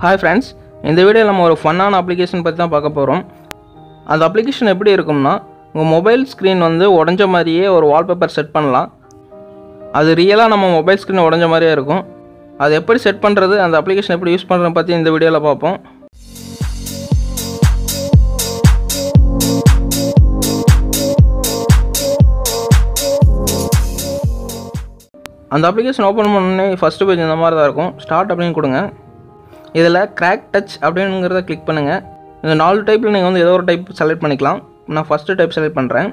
Hi friends, இந்த வீடியோல நம்ம ஒரு ஃபன்னான அப்ளிகேஷன் பத்தி தான் பார்க்க போறோம். அந்த அப்ளிகேஷன் எப்படி இருக்கும்னா உங்க மொபைல் ஸ்கிரீன் வந்து உடைஞ்ச மாதிரியே ஒரு வால்பேப்பர் செட் பண்ணலாம். அது ரியலா நம்ம மொபைல் ஸ்கிரீன் உடைஞ்ச மாதிரியே இருக்கும். அது எப்படி செட் பண்றது, அந்த அப்ளிகேஷன் எப்படி யூஸ் பண்றத பத்தி இந்த வீடியோல பார்ப்போம். அந்த அப்ளிகேஷன் ஓபன் பண்ணனே ஃபர்ஸ்ட் பேஜ் இந்த மாதிரி தான் இருக்கும். ஸ்டார்ட் அப்படினு கொடுங்க. இதில் கிராக் டச் அப்படிங்கிறத கிளிக் பண்ணுங்கள். இந்த 4 டைப்பில் நீங்கள் வந்து ஏதோ ஒரு டைப் செலக்ட் பண்ணிக்கலாம். நான் ஃபஸ்ட்டு டைப் செலக்ட் பண்ணுறேன்.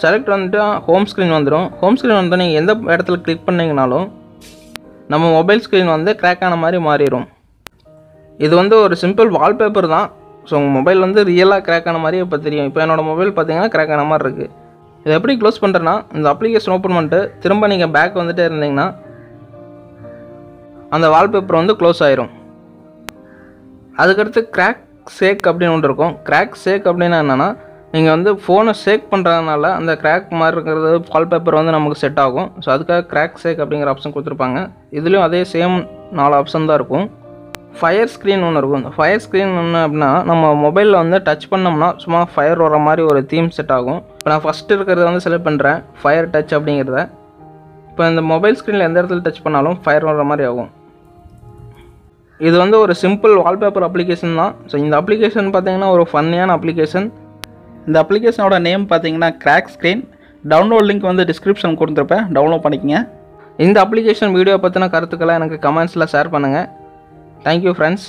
செலக்ட் வந்துட்டு ஹோம் ஸ்க்ரீன் வந்துடும். ஹோம் ஸ்க்ரீன் வந்து நீங்கள் எந்த இடத்துல கிளிக் பண்ணிங்கனாலும் நம்ம மொபைல் ஸ்க்ரீன் வந்து கிராக் ஆன மாதிரி மாறிடும். இது வந்து ஒரு சிம்பிள் வால்பேப்பர் தான். ஸோ உங்கள் மொபைல் வந்து ரியலாக கிராக் ஆன மாதிரி இப்போ தெரியும். இப்போ என்னோடய மொபைல் பார்த்தீங்கன்னா கிராக் ஆன மாதிரி இருக்குது. இதை எப்படி க்ளோஸ் பண்ணுறேன்னா, இந்த அப்ளிகேஷன் ஓப்பன் பண்ணிட்டு திரும்ப நீங்கள் பேக் வந்துட்டே இருந்தீங்கன்னா அந்த வால்பேப்பர் வந்து க்ளோஸ் ஆயிரும். அதுக்கடுத்து கிராக் சேக் அப்படின்னு ஒன்று இருக்கும். கிராக் சேக் அப்படின்னா என்னென்னா, நீங்கள் வந்து ஃபோனை சேக் பண்ணுறதுனால அந்த கிராக் மாதிரி இருக்கிறது வால்பேப்பர் வந்து நமக்கு செட் ஆகும். ஸோ அதுக்காக கிராக் சேக் அப்படிங்கிற ஆப்ஷன் கொடுத்துருப்பாங்க. இதுலேயும் அதே சேம் 4 ஆப்ஷன் தான் இருக்கும். ஃபயர் ஸ்க்ரீன் ஒன்று இருக்கும். இந்த ஃபயர் ஸ்க்ரீன் ஒன்று அப்படின்னா, நம்ம மொபைலில் வந்து டச் பண்ணோம்னா சும்மா ஃபயர் வர மாதிரி ஒரு தீம் செட் ஆகும். இப்போ நான் ஃபஸ்ட்டு இருக்கிறத வந்து செலக்ட் பண்ணுறேன், ஃபயர் டச் அப்படிங்கிறத. இப்போ இந்த மொபைல் ஸ்க்ரீனில் எந்த இடத்துல டச் பண்ணாலும் ஃபயர் வர மாதிரி ஆகும். இது வந்து ஒரு சிம்பிள் வால்பேப்பர் அப்ளிகேஷன் தான். ஸோ இந்த அப்ளிகேஷன் பார்த்தீங்கன்னா ஒரு ஃபன்னியான அப்ளிகேஷன். இந்த அப்ளிகேஷனோட நேம் பார்த்தீங்கன்னா கிராக் ஸ்க்ரீன். டவுன்லோட் லிங்க் வந்து டிஸ்கிரிப்ஷன் கொடுத்துருப்பேன், டவுன்லோட் பண்ணிக்கங்க. இந்த அப்ளிகேஷன் வீடியோ பற்றின கருத்துக்களை எனக்கு கமெண்ட்ஸில் ஷேர் பண்ணுங்கள். Thank you friends.